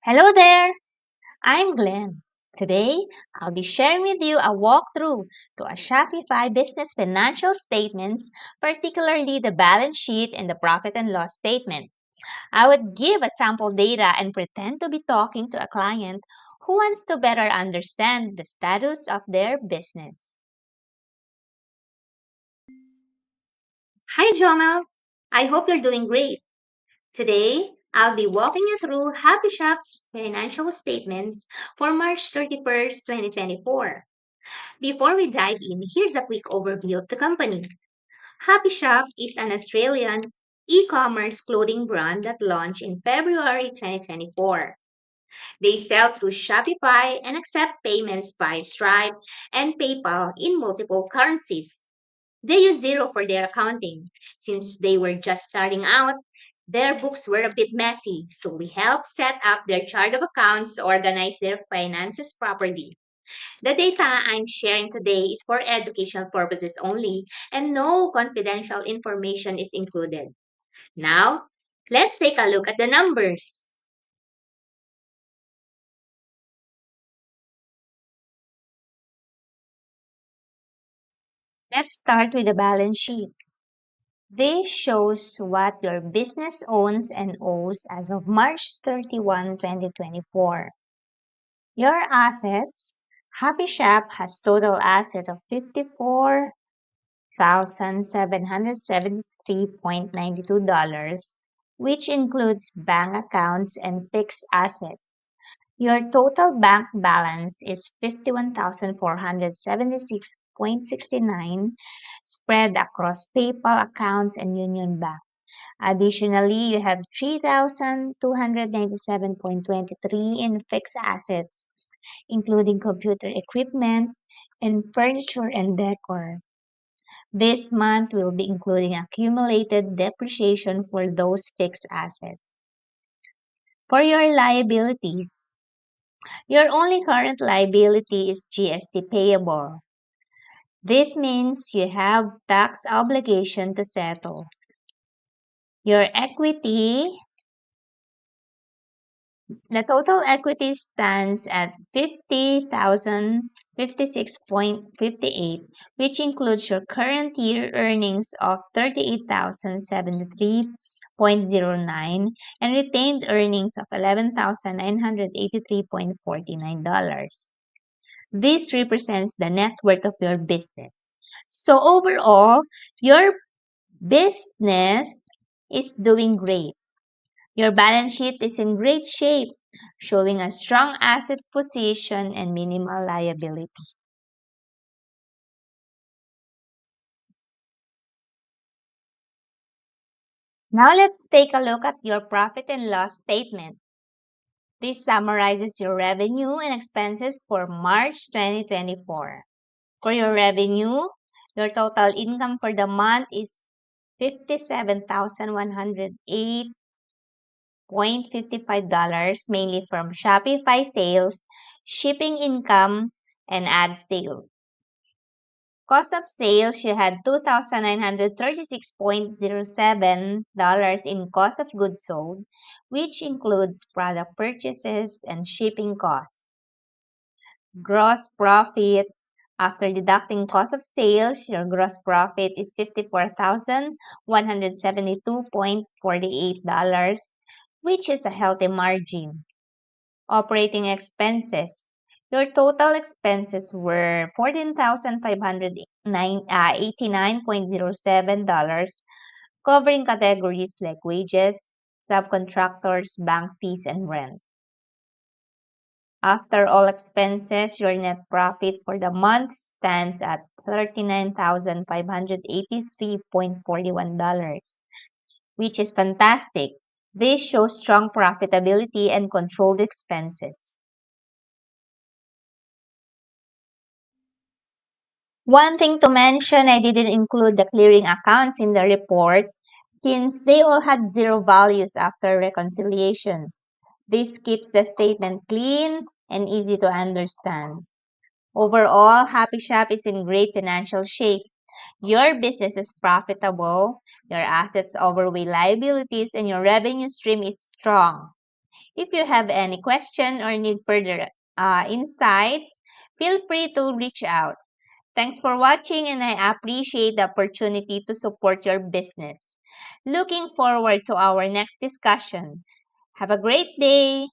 Hello there, I'm Glenn. Today, I'll be sharing with you a walkthrough to a Shopify business financial statements, particularly the balance sheet and the profit and loss statement. I would give a sample data and pretend to be talking to a client who wants to better understand the status of their business. Hi, Jomel. I hope you're doing great. Today, I'll be walking you through Happy Shop's financial statements for March 31st, 2024. Before we dive in, here's a quick overview of the company. Happy Shop is an Australian e-commerce clothing brand that launched in February 2024. They sell through Shopify and accept payments by Stripe and PayPal in multiple currencies. They use Zero for their accounting. Since they were just starting out, their books were a bit messy, so we helped set up their chart of accounts to organize their finances properly. The data I'm sharing today is for educational purposes only, and no confidential information is included. Now, let's take a look at the numbers. Let's start with the balance sheet. This shows what your business owns and owes as of March 31, 2024. Your assets. Happy Shop has total assets of $54,773.92, which includes bank accounts and fixed assets. Your total bank balance is 51,476.69 spread across PayPal accounts and Union Bank. Additionally, you have 3,297.23 in fixed assets, including computer equipment and furniture and decor. This month will be including accumulated depreciation for those fixed assets. For your liabilities, your only current liability is GST payable. This means you have tax obligation to settle. Your equity, the total equity stands at 50,056.58, which includes your current year earnings of 38,073.09 and retained earnings of $11,983.49. This represents the net worth of your business. So overall, your business is doing great. Your balance sheet is in great shape, showing a strong asset position and minimal liability. Now let's take a look at your profit and loss statement. This summarizes your revenue and expenses for March 2024. For your revenue, your total income for the month is $57,108.55, mainly from Shopify sales, shipping income, and ad sales. Cost of sales, you had $2,936.07 in cost of goods sold, which includes product purchases and shipping costs. Gross profit, after deducting cost of sales, your gross profit is $54,172.48, which is a healthy margin. Operating expenses. Your total expenses were $14,589.07, covering categories like wages, subcontractors, bank fees, and rent. After all expenses, your net profit for the month stands at $39,583.41, which is fantastic. This shows strong profitability and controlled expenses. One thing to mention, I didn't include the clearing accounts in the report since they all had zero values after reconciliation. This keeps the statement clean and easy to understand. Overall, Happy Shop is in great financial shape. Your business is profitable, your assets overweigh liabilities, and your revenue stream is strong. If you have any question or need further insights, feel free to reach out. Thanks for watching, and I appreciate the opportunity to support your business. Looking forward to our next discussion. Have a great day.